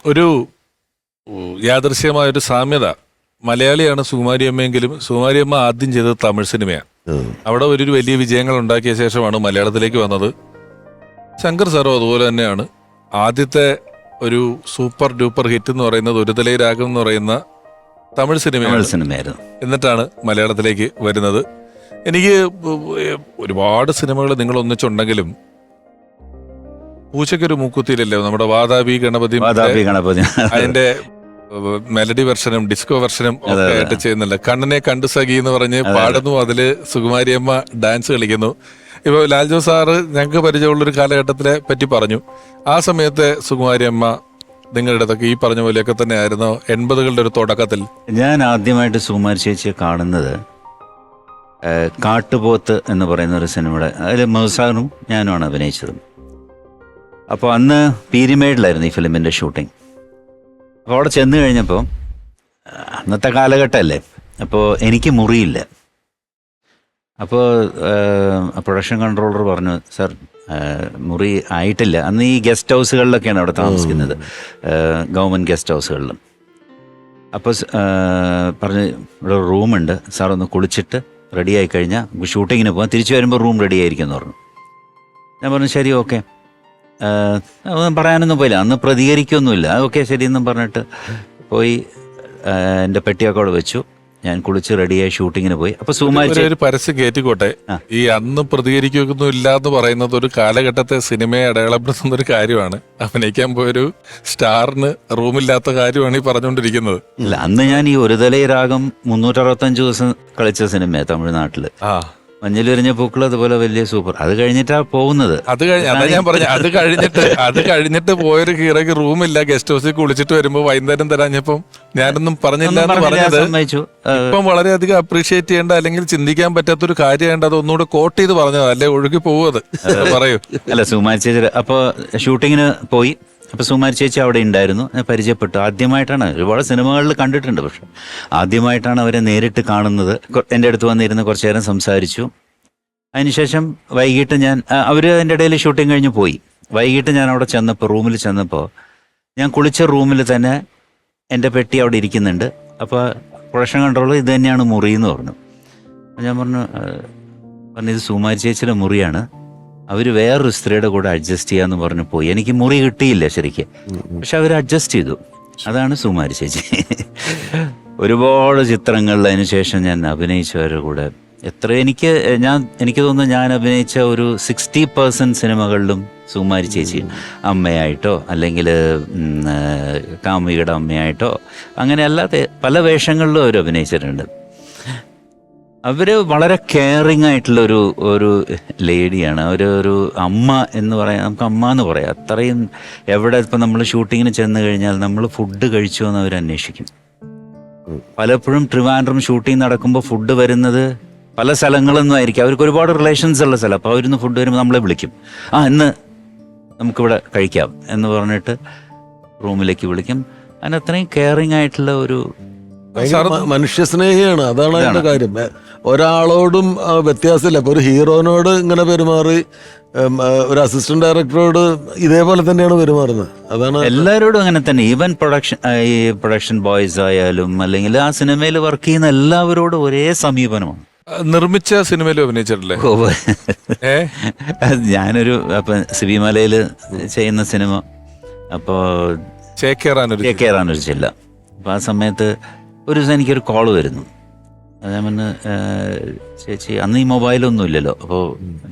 ഒരു യാദൃശ്യമായ ഒരു സാമ്യത. മലയാളിയാണ് സുകുമാരിയമ്മയെങ്കിലും സുകുമാരിയമ്മ ആദ്യം ചെയ്തത് തമിഴ് സിനിമയാണ്. അവിടെ ഒരു വലിയ വിജയങ്ങൾ ഉണ്ടാക്കിയ ശേഷമാണ് മലയാളത്തിലേക്ക് വന്നത്. ശങ്കർ സാറും അതുപോലെ തന്നെയാണ്. ആദ്യത്തെ ഒരു സൂപ്പർ ഡൂപ്പർ ഹിറ്റ് എന്ന് പറയുന്നത് ഒരു തലൈ രാഗം എന്ന് പറയുന്ന തമിഴ് സിനിമയായിരുന്നു. എന്നിട്ടാണ് മലയാളത്തിലേക്ക് വരുന്നത്. എനിക്ക് ഒരുപാട് സിനിമകൾ നിങ്ങൾ ഒന്നിച്ചുണ്ടെങ്കിലും പൂച്ചയ്ക്കൊരു മൂക്കുത്തിയിലല്ലേ നമ്മുടെ വാതാപി ഗണപതി അതിന്റെ മെലഡി വെർഷനും ഡിസ്കോ വെർഷനും ഒക്കെ ആയിട്ട് ചെയ്യുന്നില്ല. കണ്ണനെ കണ്ടു സഖി എന്ന് പറഞ്ഞ് പാടുന്നു, അതില് സുകുമാരിയമ്മ ഡാൻസ് കളിക്കുന്നു. ഇപ്പൊ ലാൽജോ സാറ് ഞങ്ങൾക്ക് പരിചയമുള്ളൊരു കാലഘട്ടത്തിലെ പറ്റി പറഞ്ഞു. ആ സമയത്തെ സുകുമാരിയമ്മ നിങ്ങളുടെ അടുത്തൊക്കെ ഈ പറഞ്ഞ പോലെയൊക്കെ തന്നെ ആയിരുന്നു 80കളുടെ ഒരു തുടക്കത്തിൽ? ഞാൻ ആദ്യമായിട്ട് സുകുമാരി ചേച്ചിയെ കാണുന്നത് കാട്ടുപോത്ത് എന്ന് പറയുന്ന ഒരു സിനിമയുടെ, അതിൽ മൗസാറും ഞാനുമാണ് അഭിനയിച്ചത്. അപ്പോൾ അന്ന് പീരിമേഡിലായിരുന്നു ഈ ഫിലിമിൻ്റെ ഷൂട്ടിംഗ്. അപ്പോൾ അവിടെ ചെന്ന് കഴിഞ്ഞപ്പോൾ അന്നത്തെ കാലഘട്ടമല്ലേ, അപ്പോൾ എനിക്ക് മുറിയില്ല. അപ്പോൾ പ്രൊഡക്ഷൻ കൺട്രോളർ പറഞ്ഞു, സാർ മുറി ആയിട്ടില്ല. അന്ന് ഈ ഗസ്റ്റ് ഹൗസുകളിലൊക്കെയാണ് അവിടെ താമസിക്കുന്നത്, ഗവൺമെൻറ് ഗസ്റ്റ് ഹൗസുകളിലും. അപ്പോൾ പറഞ്ഞ് ഇവിടെ റൂമുണ്ട്, സാർ ഒന്ന് കുളിച്ചിട്ട് റെഡിയായി കഴിഞ്ഞാൽ ഷൂട്ടിങ്ങിന് പോകാം, തിരിച്ചു വരുമ്പോൾ റൂം റെഡി ആയിരിക്കും എന്ന് പറഞ്ഞു. ഞാൻ പറഞ്ഞു ശരി ഓക്കെ. ഒന്നും പറയാനൊന്നും പോയില്ല, അന്ന് പ്രതികരിക്കൊന്നുമില്ല. ഓക്കെ ശരി എന്നും പറഞ്ഞിട്ട് പോയി എൻ്റെ പെട്ടിയൊക്കെ അവിടെ വെച്ചു. ഞാൻ കുളിച്ച് റെഡിയായി ഷൂട്ടിങ്ങിന് പോയി. അപ്പൊ സുകുമാരി ഒരു പരസ്യം കയറ്റിക്കോട്ടെ, ഈ അന്ന് പ്രതികരിക്കൊന്നും ഇല്ല എന്ന് പറയുന്നത് ഒരു കാലഘട്ടത്തെ സിനിമയെ അടയാളപ്പെടുത്തുന്ന ഒരു കാര്യമാണ്. അഭിനയിക്കാൻ പോയൊരു സ്റ്റാറിന് റൂമില്ലാത്ത കാര്യമാണ് ഈ പറഞ്ഞുകൊണ്ടിരിക്കുന്നത്. ഇല്ല, അന്ന് ഞാൻ ഈ ഒരു തലൈ രാഗം 365 ദിവസം കളിച്ച സിനിമയാണ് തമിഴ്നാട്ടില്. മഞ്ഞിൽ എറിഞ്ഞ പൂക്കൾ അതുപോലെ വലിയ സൂപ്പർ. അത് കഴിഞ്ഞിട്ടാ പോകുന്നത്. അതാ ഞാൻ പറഞ്ഞു, അത് കഴിഞ്ഞിട്ട് പോയൊരു ഹീറോയ്ക്ക് റൂമില്ല, ഗസ്റ്റ് ഹൗസിൽ കുളിച്ചിട്ട് വരുമ്പോ വൈകുന്നേരം തരാഞ്ഞപ്പം ഞാനൊന്നും പറഞ്ഞില്ല എന്ന് പറഞ്ഞത് ഇപ്പം വളരെയധികം അപ്രീഷിയേറ്റ് ചെയ്യേണ്ട അല്ലെങ്കിൽ ചിന്തിക്കാൻ പറ്റാത്തൊരു കാര്യമുണ്ട്. അത് ഒന്നുകൂടെ കോട്ട് ചെയ്ത് പറഞ്ഞത്, അല്ലെ ഒഴുകി പോവത്. പറയൂ. അല്ല, സുകുമാരി ചേച്ചി അപ്പൊ ഷൂട്ടിങ്ങിന് പോയി. അപ്പോൾ സുകുമാരി ചേച്ചി അവിടെ ഉണ്ടായിരുന്നു, പരിചയപ്പെട്ടു. ആദ്യമായിട്ടാണ്, ഒരുപാട് സിനിമകളിൽ കണ്ടിട്ടുണ്ട്, പക്ഷെ ആദ്യമായിട്ടാണ് അവരെ നേരിട്ട് കാണുന്നത്. എൻ്റെ അടുത്ത് വന്നിരുന്ന് കുറച്ചു നേരം സംസാരിച്ചു. അതിനുശേഷം വൈകിട്ട് അവർ അതിൻ്റെ ഇടയിൽ ഷൂട്ടിങ് കഴിഞ്ഞ് പോയി. വൈകിട്ട് ഞാൻ അവിടെ ചെന്നപ്പോൾ, റൂമിൽ ചെന്നപ്പോൾ, ഞാൻ കുളിച്ച റൂമിൽ തന്നെ എൻ്റെ പെട്ടി അവിടെ ഇരിക്കുന്നുണ്ട്. അപ്പോൾ പ്രൊഡക്ഷൻ കൺട്രോളർ ഇത് തന്നെയാണ് മുറി എന്ന് പറഞ്ഞു. ഞാൻ പറഞ്ഞു ഇത് സുകുമാരി ചേച്ചിയുടെ മുറിയാണ്, അവർ വേറൊരു സ്ത്രീയുടെ കൂടെ അഡ്ജസ്റ്റ് ചെയ്യാന്ന് പറഞ്ഞു പോയി. എനിക്ക് മുറി കിട്ടിയില്ല ശരിക്കും, പക്ഷെ അവർ അഡ്ജസ്റ്റ് ചെയ്തു. അതാണ് സുകുമാരി ചേച്ചി. ഒരുപാട് ചിത്രങ്ങളിൽ അതിന് ശേഷം ഞാൻ അഭിനയിച്ചവരുടെ കൂടെ എനിക്ക് തോന്നുന്നു ഞാൻ അഭിനയിച്ച ഒരു 60% സിനിമകളിലും സുകുമാരി ചേച്ചി അമ്മയായിട്ടോ അല്ലെങ്കിൽ കാമുകിയുടെ അമ്മയായിട്ടോ അങ്ങനെ അല്ലാതെ പല വേഷങ്ങളിലും അവർ അഭിനയിച്ചിട്ടുണ്ട്. അവർ വളരെ കെയറിങ് ആയിട്ടുള്ള ഒരു ലേഡിയാണ്. ഒരു അമ്മ എന്ന് പറയാം, നമുക്ക് അമ്മ എന്ന് പറയാം. അത്രയും എവിടെ ഇപ്പം നമ്മൾ ഷൂട്ടിങ്ങിന് ചെന്ന് കഴിഞ്ഞാൽ നമ്മൾ ഫുഡ് കഴിച്ചു എന്ന് അവർ അന്വേഷിക്കും. പലപ്പോഴും ട്രിവാൻഡ്രം ഷൂട്ടിങ് നടക്കുമ്പോൾ ഫുഡ് വരുന്നത് പല സ്ഥലങ്ങളൊന്നും ആയിരിക്കും, അവർക്ക് ഒരുപാട് റിലേഷൻസ് ഉള്ള സ്ഥലം. അപ്പോൾ അവരിന്ന് ഫുഡ് വരുമ്പോൾ നമ്മളെ വിളിക്കും, ഇന്ന് നമുക്കിവിടെ കഴിക്കാം എന്ന് പറഞ്ഞിട്ട് റൂമിലേക്ക് വിളിക്കും. അതിന് അത്രയും കെയറിങ് ആയിട്ടുള്ള ഒരു മനുഷ്യസ്നേഹിയാണ്. അതാണ് അതിന്റെ കാര്യം. ഒരാളോടും വ്യത്യാസമില്ല. ഇപ്പൊ ഒരു ഹീറോനോട് ഇങ്ങനെ പെരുമാറി ഒരു അസിസ്റ്റന്റ് ഡയറക്ടറോട് ഇതേപോലെ തന്നെയാണ് പെരുമാറുന്നത്. അതാണ് എല്ലാവരോടും അങ്ങനെ തന്നെ. ഈവൻ പ്രൊഡക്ഷൻ ബോയ്സ് ആയാലും അല്ലെങ്കിൽ ആ സിനിമയിൽ വർക്ക് ചെയ്യുന്ന എല്ലാവരോടും ഒരേ സമീപനമാണ്. നിർമ്മിച്ച സിനിമയിലും അഭിനയിച്ചിട്ടില്ലേ? ഞാനൊരു സിബിമലയിൽ ചെയ്യുന്ന സിനിമ, അപ്പോൾ ചേക്കേറാനൊരു ചെല്ല. അപ്പോൾ ആ സമയത്ത് ഒരു ദിവസം എനിക്കൊരു കോള് വരുന്നു. ഞാൻ ചേച്ചി അന്ന് ഈ മൊബൈലൊന്നും ഇല്ലല്ലോ, അപ്പോൾ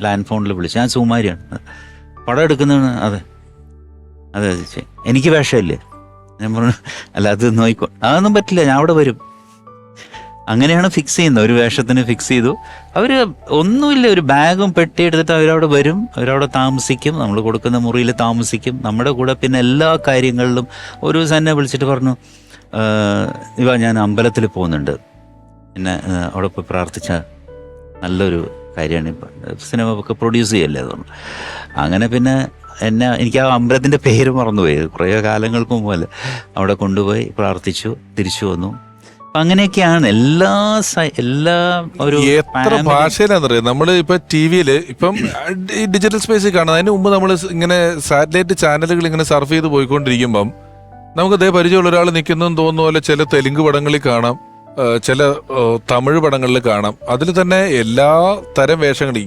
ലാൻഡ് ഫോണിൽ വിളിച്ചു. ഞാൻ സുകുമാരിയാണ്, പടം എടുക്കുന്നതാണ്. അതെ ചേച്ചി, എനിക്ക് വേഷമില്ലേ? ഞാൻ പറഞ്ഞു അല്ല അത് നോക്കിക്കോ. അതൊന്നും പറ്റില്ല, ഞാൻ അവിടെ വരും. അങ്ങനെയാണ് ഫിക്സ് ചെയ്യുന്നത്. ഒരു വേഷത്തിന് ഫിക്സ് ചെയ്തു. അവർ ഒന്നുമില്ല, ഒരു ബാഗും പെട്ടി എടുത്തിട്ട് അവരവിടെ വരും, അവരവിടെ താമസിക്കും, നമ്മൾ കൊടുക്കുന്ന മുറിയിൽ താമസിക്കും, നമ്മുടെ കൂടെ. പിന്നെ എല്ലാ കാര്യങ്ങളിലും ഒരു ദിവസം എന്നെ വിളിച്ചിട്ട് പറഞ്ഞു, ഞാൻ അമ്പലത്തിൽ പോകുന്നുണ്ട്, പിന്നെ അവിടെ പോയി പ്രാർത്ഥിച്ച നല്ലൊരു കാര്യമാണ്, സിനിമ ഒക്കെ പ്രൊഡ്യൂസ് ചെയ്യല്ലേ തോന്നുന്നു. അങ്ങനെ പിന്നെ എനിക്ക് ആ അമ്പലത്തിൻ്റെ പേര് മറന്നുപോയി, കുറേ കാലങ്ങൾക്ക് മുമ്പ്. അവിടെ കൊണ്ടുപോയി പ്രാർത്ഥിച്ചു, തിരിച്ചു വന്നു. അങ്ങനെയൊക്കെയാണ് എല്ലാ ഒരു എത്ര ഭാഷയിലാണെന്നറിയാം. നമ്മൾ ഇപ്പൊ ടിവിയില് ഇപ്പം ഡിജിറ്റൽ സ്പേസിൽ കാണുന്നത്. അതിന് മുമ്പ് നമ്മൾ ഇങ്ങനെ സാറ്റലൈറ്റ് ചാനലുകൾ ഇങ്ങനെ സർഫ് ചെയ്ത് പോയിക്കൊണ്ടിരിക്കുമ്പം നമുക്ക് അതേ പരിചയമുള്ള ഒരാൾ നിൽക്കുന്നതെന്ന് തോന്നുന്ന പോലെ ചില തെലുങ്ക് പടങ്ങളിൽ കാണാം, ചില തമിഴ് പടങ്ങളിൽ കാണാം. അതിൽ തന്നെ എല്ലാ തരം വേഷങ്ങളും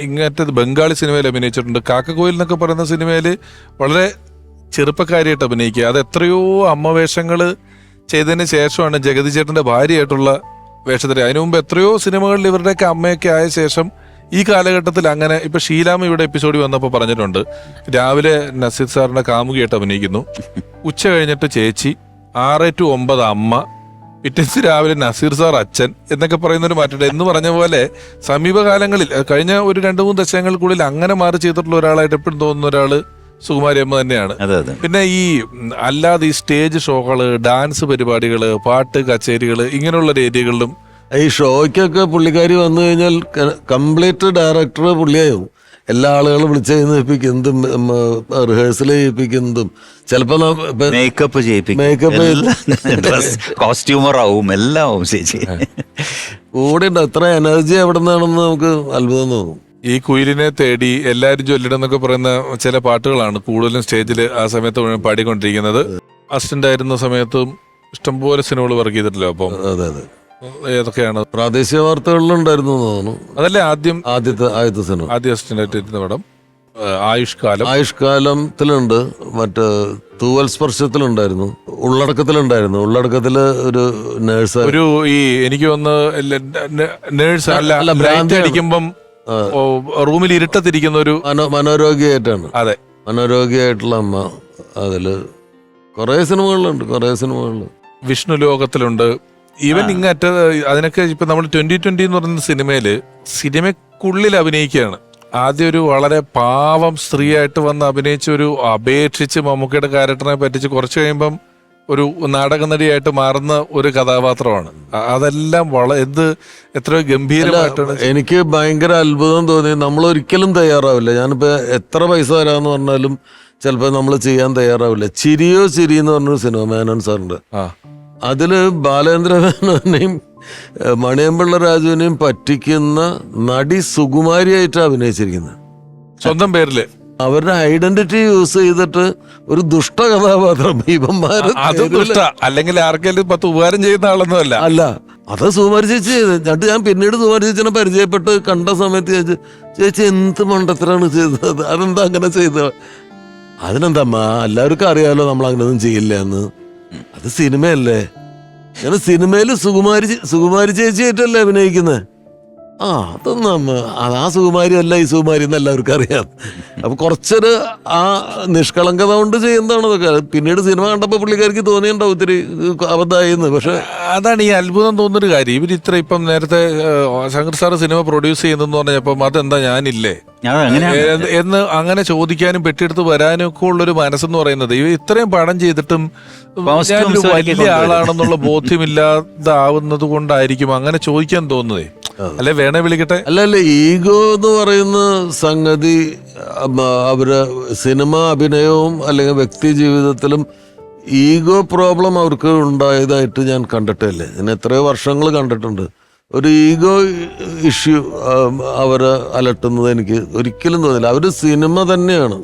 ഇങ്ങനത്തെ ബംഗാളി സിനിമയിൽ അഭിനയിച്ചിട്ടുണ്ട്. കാക്കക്കോയിൽ എന്നൊക്കെ പറയുന്ന സിനിമയിൽ വളരെ ചെറുപ്പക്കാരിയായിട്ട് അഭിനയിക്കുക. അത് എത്രയോ അമ്മ വേഷങ്ങൾ ചെയ്തതിന് ശേഷമാണ് ജഗതി ചേട്ടന്റെ ഭാര്യയായിട്ടുള്ള വേഷത്തിൽ. അതിനു മുമ്പ് എത്രയോ സിനിമകളിൽ ഇവരുടെയൊക്കെ അമ്മയൊക്കെ ആയ ശേഷം ഈ കാലഘട്ടത്തിൽ അങ്ങനെ ഇപ്പൊ ഷീലാമ്മ ഇവിടെ എപ്പിസോഡിൽ വന്നപ്പോൾ പറഞ്ഞിട്ടുണ്ട്, രാവിലെ നസീർ സാറിന്റെ കാമുകിയായിട്ട് അഭിനയിക്കുന്നു, ഉച്ച കഴിഞ്ഞിട്ട് ചേച്ചി, 6 to 9 അമ്മ, പിറ്റേന്ന് രാവിലെ നസീർ സാർ അച്ഛൻ എന്നൊക്കെ പറയുന്നൊരു മാറ്റമുണ്ട്. എന്ന് പറഞ്ഞ പോലെ സമീപകാലങ്ങളിൽ കഴിഞ്ഞ ഒരു 2-3 ദശകങ്ങൾക്കുള്ളിൽ അങ്ങനെ മാറി ചെയ്തിട്ടുള്ള ഒരാളായിട്ട് എപ്പോഴും തോന്നുന്ന ഒരാള് സുകുമാരി അമ്മ തന്നെയാണ്. പിന്നെ ഈ അല്ലാതെ ഈ സ്റ്റേജ് ഷോകള്, ഡാൻസ് പരിപാടികള്, പാട്ട് കച്ചേരികള്, ഇങ്ങനെയുള്ള രീതികളിലും ഈ ഷോയ്ക്കൊക്കെ പുള്ളിക്കാരി വന്നു കഴിഞ്ഞാൽ കംപ്ലീറ്റ് ഡയറക്ടർ പുള്ളിയാവും. എല്ലാ ആളുകളും വിളിച്ച് ചെയ്യിപ്പിക്കുന്നതും റിഹേഴ്സൽ ചെയ്യിപ്പിക്കുന്നതും ചിലപ്പോ മേക്കപ്പ് കോസ്റ്റ്യൂമർ ആവും, എല്ലാം ആവും ചേച്ചി. കൂടെ ഉണ്ട്. എത്ര എനർജി എവിടെ നിന്നാണെന്ന് നമുക്ക് അത്ഭുതം തോന്നും. ഈ കുയിലിനെ തേടി എല്ലാരും ചൊല്ലിടുന്നൊക്കെ പറയുന്ന ചില പാട്ടുകളാണ് കൂടുതലും സ്റ്റേജിൽ ആ സമയത്ത് മുഴുവൻ പാടിക്കൊണ്ടിരിക്കുന്നത്. അസിസ്റ്റന്റ് ആയിരുന്ന സമയത്തും ഇഷ്ടംപോലെ സിനിമകൾ വർക്ക് ചെയ്തിട്ടില്ല. അപ്പം അതെ അതെ, ഏതൊക്കെയാണ്? പ്രാദേശിക വാർത്തകളിലുണ്ടായിരുന്നു തോന്നുന്നു. അതല്ലേ ആദ്യത്തെ സിനിമ, ആദ്യ അസിസ്റ്റന്റ് ആയിട്ട് ഇരുന്ന പടം ആയുഷ്കാലത്തിലുണ്ട്. മറ്റേ തൂവൽ സ്പർശത്തിലുണ്ടായിരുന്നു, ഉള്ളടക്കത്തിലുണ്ടായിരുന്നു. ഉള്ളടക്കത്തില് ഒരു നേഴ്സ്, ഒരു ഈ എനിക്ക് തോന്നുന്നു നേഴ്സ് അല്ല, ബ്രാൻഡ് അടിക്കുമ്പം റൂമിൽ ഇരുട്ടത്തിരിക്കുന്ന ഒരു മനോരോഗിയായിട്ടാണ്. അതെ, മനോരോഗിയായിട്ടുള്ള അമ്മ. അതില് കുറെ സിനിമകളിൽ വിഷ്ണു ലോകത്തിലുണ്ട്. ഈവൻ ഇങ്ങറ്റ അതിനൊക്കെ ഇപ്പൊ നമ്മൾ 2020 എന്ന് പറയുന്ന സിനിമയ്ക്കുള്ളിൽ അഭിനയിക്കുകയാണ്. ആദ്യം ഒരു വളരെ പാവം സ്ത്രീയായിട്ട് വന്ന് അഭിനയിച്ച ഒരു അപേക്ഷിച്ച് മമ്മൂക്കയുടെ ക്യാരക്ടറിനെ പറ്റിച്ച് കുറച്ച് കഴിയുമ്പം ഒരു നാടക നടിയായിട്ട് മാറുന്ന ഒരു കഥാപാത്രമാണ്. അതെല്ലാം എത്രയോ ഗംഭീരമായിട്ടാണ്. എനിക്ക് ഭയങ്കര അത്ഭുതം തോന്നി. നമ്മൾ ഒരിക്കലും തയ്യാറാവില്ല. ഞാനിപ്പോ എത്ര പൈസ തരാന്ന് പറഞ്ഞാലും ചിലപ്പോ നമ്മൾ ചെയ്യാൻ തയ്യാറാവില്ല. ചിരിയോ ചിരി എന്ന് പറഞ്ഞൊരു സിനിമ മേനോൻ സാറിന്റെ, അതില് ബാലേന്ദ്ര മേനോനെയും മണിയമ്പിള്ള രാജുവിനെയും പറ്റിക്കുന്ന നടി സുകുമാരിയായിട്ടാണ് അഭിനയിച്ചിരിക്കുന്നത്. സ്വന്തം പേരില് അവരുടെ ഐഡന്റിറ്റി യൂസ് ചെയ്തിട്ട് ഒരു ദുഷ്ട കഥാപാത്രം. അല്ലെങ്കിൽ ആർക്കെങ്കിലും 10 ഉപകാരം ചെയ്യുന്ന ആളൊന്നും അല്ല. അത് സുകുമാരി ചേച്ചി ചെയ്ത്. എന്നിട്ട് ഞാൻ പിന്നീട് സുകുമാരി ചേച്ചിനെ പരിചയപ്പെട്ട് കണ്ട സമയത്ത് ചേച്ചി എന്ത് മണ്ടത്തരാണ് ചെയ്തത്, അതെന്താ അങ്ങനെ ചെയ്തത്? അതിനെന്താ എല്ലാവർക്കും അറിയാലോ നമ്മൾ അങ്ങനെയൊന്നും ചെയ്യില്ല എന്ന്. അത് സിനിമയല്ലേ. ഞാൻ സിനിമയില് സുകുമാരി ചേച്ചിയായിട്ടല്ലേ അഭിനയിക്കുന്നത്. അതൊന്നും ആ സുകുമാരി അല്ല ഈ സുകുമാരി എന്ന് എല്ലാവർക്കും അറിയാം. അപ്പൊ കുറച്ചൊരു ആ നിഷ്കളങ്കത കൊണ്ട് ചെയ്യുന്നതാണ് അതൊക്കെ. പിന്നീട് സിനിമ കണ്ടപ്പോ പുള്ളിക്കാർക്ക് തോന്നിയുണ്ടാവും ഒത്തിരി അബദ്ധമായിന്ന്. പക്ഷെ അതാണ് ഈ അത്ഭുതം തോന്നുന്നൊരു കാര്യം. ഇവരിത്ര ഇപ്പം നേരത്തെ ശങ്കർ സാറ് സിനിമ പ്രൊഡ്യൂസ് ചെയ്യുന്നെന്ന് പറഞ്ഞപ്പം അതെന്താ ഞാനില്ലേ എന്ന് അങ്ങനെ ചോദിക്കാനും പെട്ടിയെടുത്ത് വരാനും ഒക്കെ ഉള്ളൊരു മനസ്സെന്ന് പറയുന്നത്, ഇവ ഇത്രയും പടം ചെയ്തിട്ടും ഞാനൊരു വലിയ ആളാണെന്നുള്ള ബോധ്യമില്ലാതാവുന്നത് കൊണ്ടായിരിക്കും അങ്ങനെ ചോദിക്കാൻ തോന്നുന്നതേ. അല്ലെ വേണേ വിളിക്കട്ടെ. അല്ല ഈഗോ എന്ന് പറയുന്ന സംഗതി അവര് സിനിമ അഭിനയവും അല്ലെങ്കിൽ വ്യക്തി ജീവിതത്തിലും ഈഗോ പ്രോബ്ലം അവർക്ക് ഉണ്ടായതായിട്ട് ഞാൻ കണ്ടിട്ടില്ലേ. ഞാൻ എത്രയോ വർഷങ്ങൾ കണ്ടിട്ടുണ്ട്. ഒരു ഈഗോ ഇഷ്യൂ അവരെ അലട്ടുന്നത് എനിക്ക് ഒരിക്കലും തോന്നില്ല. അവര് സിനിമ തന്നെയാണ്.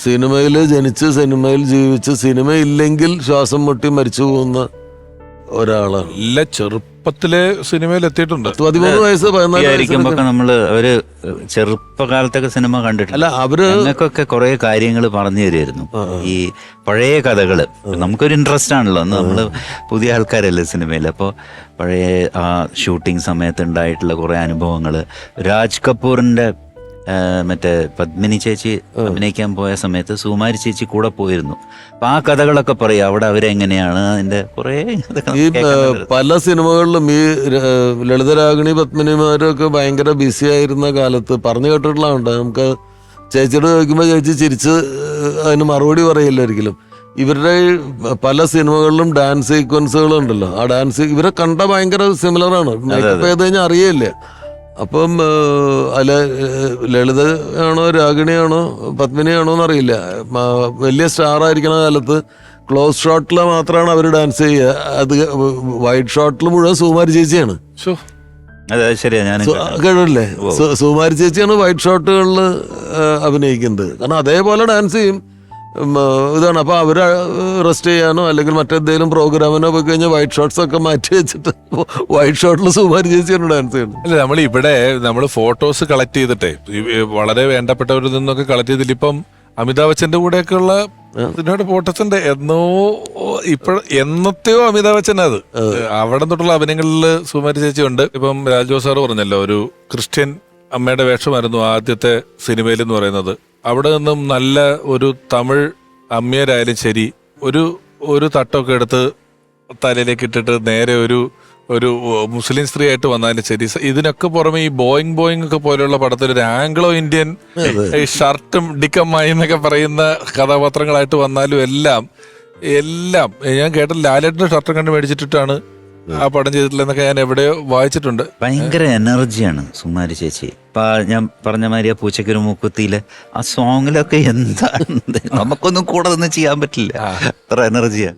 സിനിമയിൽ ജനിച്ച് സിനിമയിൽ ജീവിച്ച് സിനിമ ഇല്ലെങ്കിൽ ശ്വാസം മുട്ടി മരിച്ചു പോകുന്ന ഒരാളാണ്. എല്ലാ ചെറുപ്പത്തിലെ സിനിമയിൽ എത്തിയിട്ടുണ്ട്. 13 വയസ്സ് 14 നമ്മള് അവര് ചെറുപ്പകാലത്തൊക്കെ സിനിമ കണ്ടിട്ടില്ല. ഞങ്ങൾക്കൊക്കെ കുറെ കാര്യങ്ങൾ പറഞ്ഞു തരുമായിരുന്നു. ഈ പഴയ കഥകള് നമുക്കൊരു ഇൻട്രസ്റ്റ് ആണല്ലോ. നമ്മള് പുതിയ ആൾക്കാരല്ലേ സിനിമയിൽ. അപ്പോൾ പഴയ ആ ഷൂട്ടിംഗ് സമയത്ത് ഉണ്ടായിട്ടുള്ള കുറെ അനുഭവങ്ങള്, രാജ് കപൂറിന്റെ മറ്റേ പത്മിനി ചേച്ചി അഭിനയിക്കാൻ പോയ സമയത്ത് സുകുമാരി ചേച്ചി കൂടെ പോയിരുന്നു. അപ്പൊ ആ കഥകളൊക്കെ പറയാം അവിടെ അവരെങ്ങനെയാണ് അതിന്റെ കുറെ. ഈ പല സിനിമകളിലും ഈ ലളിതരാഗിണി പത്മിനിമാരൊക്കെ ഭയങ്കര ബിസി ആയിരുന്ന കാലത്ത് പറഞ്ഞു കേട്ടിട്ടുള്ളതുണ്ട്. നമുക്ക് ചേച്ചിയോട് ചോദിക്കുമ്പോൾ ചേച്ചി ചിരിച്ച് അതിന് മറുപടി പറയില്ല ഒരിക്കലും. ഇവരുടെ പല സിനിമകളിലും ഡാൻസ് സീക്വൻസുകളുണ്ടല്ലോ. ആ ഡാൻസ് ഇവരെ കണ്ട ഭയങ്കര സിമിലറാണ്. മേക്കപ്പ് ചെയ്ത് കഴിഞ്ഞാൽ അറിയില്ല. അപ്പം ലളിത ആണോ രാഗിണിയാണോ പത്മിനിയാണോ എന്നറിയില്ല. വലിയ സ്റ്റാർ ആയിരിക്കുന്ന കാലത്ത് ക്ലോസ് ഷോട്ടിൽ മാത്രമാണ് അവർ ഡാൻസ് ചെയ്യുക. അത് വൈഡ് ഷോട്ടിൽ മുഴുവൻ സുകുമാരി ചേച്ചിയാണ്. കേട്ടില്ലേ? സുകുമാരി ചേച്ചിയാണ് വൈഡ് ഷോട്ടുകളിൽ അഭിനയിക്കുന്നത്. കാരണം അതേപോലെ ഡാൻസ് ചെയ്യും. ഇതാണ്. അപ്പൊ അവര് റെസ്റ്റ് ചെയ്യാനോ അല്ലെങ്കിൽ മറ്റെന്തെങ്കിലും പ്രോഗ്രാമിനോ പോയി കഴിഞ്ഞാൽ വൈറ്റ് ഷോർട്സ് ഒക്കെ മാറ്റി വെച്ചിട്ട് വൈറ്റ് ഷോർട്ടിൽ സുമാരി ചേച്ചിയാണ് ഡാൻസ് ചെയ്യുന്നത്. അല്ല നമ്മൾ ഫോട്ടോസ് കളക്ട് ചെയ്തിട്ടേ വളരെ വേണ്ടപ്പെട്ടവരിൽ നിന്നൊക്കെ കളക്ട് ചെയ്തിട്ട് ഇപ്പം അമിതാഭ് ബച്ചന്റെ കൂടെയൊക്കെ ഉള്ള ഇതിനോട് ഫോട്ടോസിന്റെ എന്നത്തെയോ അമിതാഭ് ബച്ചൻ അത് അവിടെ തൊട്ടുള്ള അഭിനയങ്ങളിൽ സുമാരി ചേച്ചി ഉണ്ട്. ഇപ്പം രാജോ സാറ് പറഞ്ഞല്ലോ, ഒരു ക്രിസ്ത്യൻ അമ്മയുടെ വേഷമായിരുന്നു ആദ്യത്തെ സിനിമയിൽ എന്ന് പറയുന്നത്. അവിടെ നിന്നും നല്ല ഒരു തമിഴ് അമ്മയരായാലും ശരി, ഒരു തട്ടൊക്കെ എടുത്ത് തലയിലേക്ക് ഇട്ടിട്ട് നേരെ ഒരു മുസ്ലിം സ്ത്രീ ആയിട്ട് വന്നാലും ശരി, ഇതിനൊക്കെ പുറമെ ഈ ബോയിങ് ഒക്കെ പോലെയുള്ള പടത്തിൽ ഒരു ആംഗ്ലോ ഇന്ത്യൻ ഈ ഷർട്ടും ഡിക്കമ്മായി എന്നൊക്കെ പറയുന്ന കഥാപാത്രങ്ങളായിട്ട് വന്നാലും എല്ലാം ഞാൻ കേട്ട ലാലേട്ടന്റെ ഷർട്ടും കണ്ട് മേടിച്ചിട്ടിട്ടാണ് ആ പടം ചെയ്തിട്ടില്ല എന്നൊക്കെ ഞാൻ എവിടെയോ വായിച്ചിട്ടുണ്ട്. ഭയങ്കര എനർജിയാണ് സുമാരി ചേച്ചി. ഇപ്പൊ ഞാൻ പറഞ്ഞ മാതിരി ആ പൂച്ചക്കൊരു മൂക്കുത്തിയിലെ ആ സോങ്ങിലൊക്കെ എന്താണ്, നമുക്കൊന്നും കൂടെ ഒന്നും ചെയ്യാൻ പറ്റില്ല, അത്ര എനർജിയാണ്.